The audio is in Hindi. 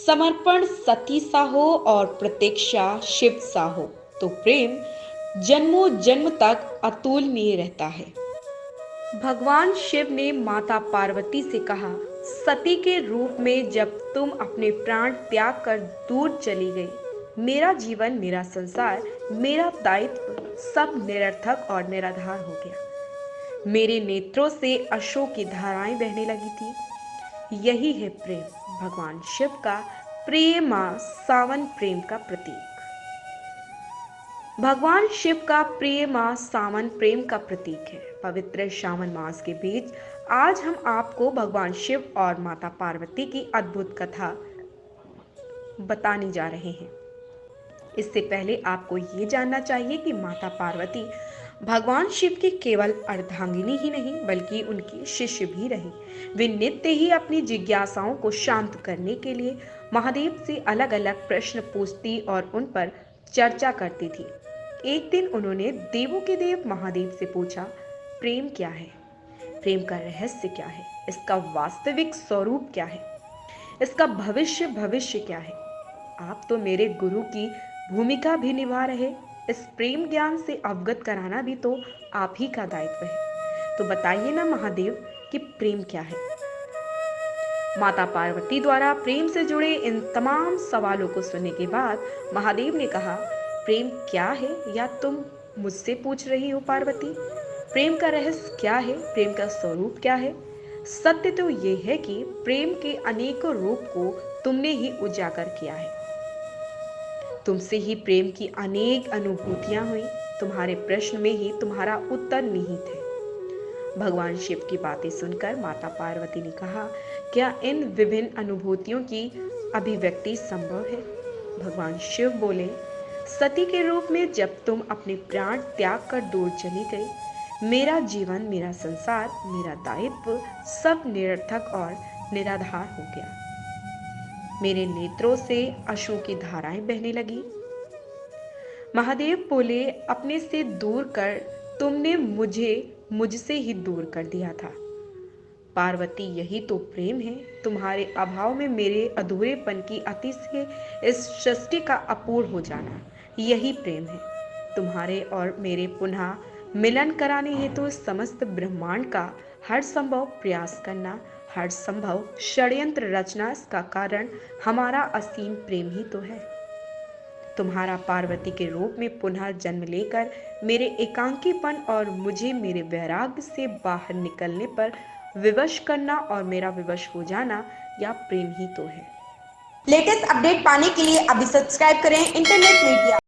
समर्पण सती सा हो और प्रतीक्षा शिव सा हो तो प्रेम जन्मों जन्म तक अतुलनीय रहता है। भगवान शिव ने माता पार्वती से कहा, सती के रूप में जब तुम अपने प्राण त्याग कर दूर चली गई, मेरा जीवन, मेरा संसार, मेरा दायित्व सब निरर्थक और निराधार हो गया। मेरे नेत्रों से अश्रु की धाराएं बहने लगी थी। यही है प्रेम, भगवान शिव का प्रेम सावन प्रेम का प्रतीक। भगवान शिव का प्रेम सावन प्रेम का प्रतीक है। पवित्र श्रावण मास के बीच आज हम आपको भगवान शिव और माता पार्वती की अद्भुत कथा बताने जा रहे हैं। इससे पहले आपको ये जानना चाहिए कि माता पार्वती भगवान शिव की केवल अर्धांगिनी ही नहीं बल्कि उनकी शिष्य भी रही। वे नित्य ही अपनी जिज्ञासाओं को शांत करने के लिए महादेव से अलग अलग प्रश्न पूछती और उन पर चर्चा करती थी। एक दिन उन्होंने देवों के देव महादेव से पूछा, प्रेम क्या है? प्रेम का रहस्य क्या है? इसका वास्तविक स्वरूप क्या है? इसका भविष्य क्या है? आप तो मेरे गुरु की भूमिका भी निभा रहे, इस प्रेम ज्ञान से अवगत कराना भी तो आप ही का दायित्व है। तो बताइए ना महादेव कि प्रेम क्या है? माता पार्वती द्वारा प्रेम से जुड़े इन तमाम सवालों को सुनने के बाद महादेव ने कहा, प्रेम क्या है या तुम मुझसे पूछ रही हो पार्वती? प्रेम का रहस्य क्या है? प्रेम का स्वरूप क्या है? सत्य तो यह है कि प्रेम के अनेकों रूप को तुमने ही उजागर किया है। तुमसे ही प्रेम की अनेक अनुभूतियां हुई। तुम्हारे प्रश्न में ही तुम्हारा उत्तर निहित है। भगवान शिव की बातें सुनकर माता पार्वती ने कहा, क्या इन विभिन्न अनुभूतियों की अभिव्यक्ति संभव है? भगवान शिव बोले, सती के रूप में जब तुम अपने प्राण त्याग कर दूर चली गई, मेरा जीवन, मेरा संसार, मेरा दायित्व सब निरर्थक और निराधार हो गया। मेरे नेत्रों से अश्रु की धाराएं बहने लगी। महादेव बोले, अपने से दूर कर तुमने मुझे मुझसे ही दूर कर दिया था। पार्वती, यही तो प्रेम है। तुम्हारे अभाव में मेरे अधूरेपन की अति से इस सृष्टि का अपूर्ण हो जाना, यही प्रेम है। तुम्हारे और मेरे पुनः मिलन कराने हेतु समस्त ब्रह्मांड का हर संभव प्रयास करना, हर संभव षड्यंत्र रचना, इसका कारण हमारा असीम प्रेम ही तो है। तुम्हारा पार्वती के रूप में पुनः जन्म लेकर मेरे एकांकीपन और मुझे मेरे वैराग्य से बाहर निकलने पर विवश करना और मेरा विवश हो जाना, या प्रेम ही तो है। लेटेस्ट अपडेट पाने के लिए अभी सब्सक्राइब करें इंटरनेट मीडिया।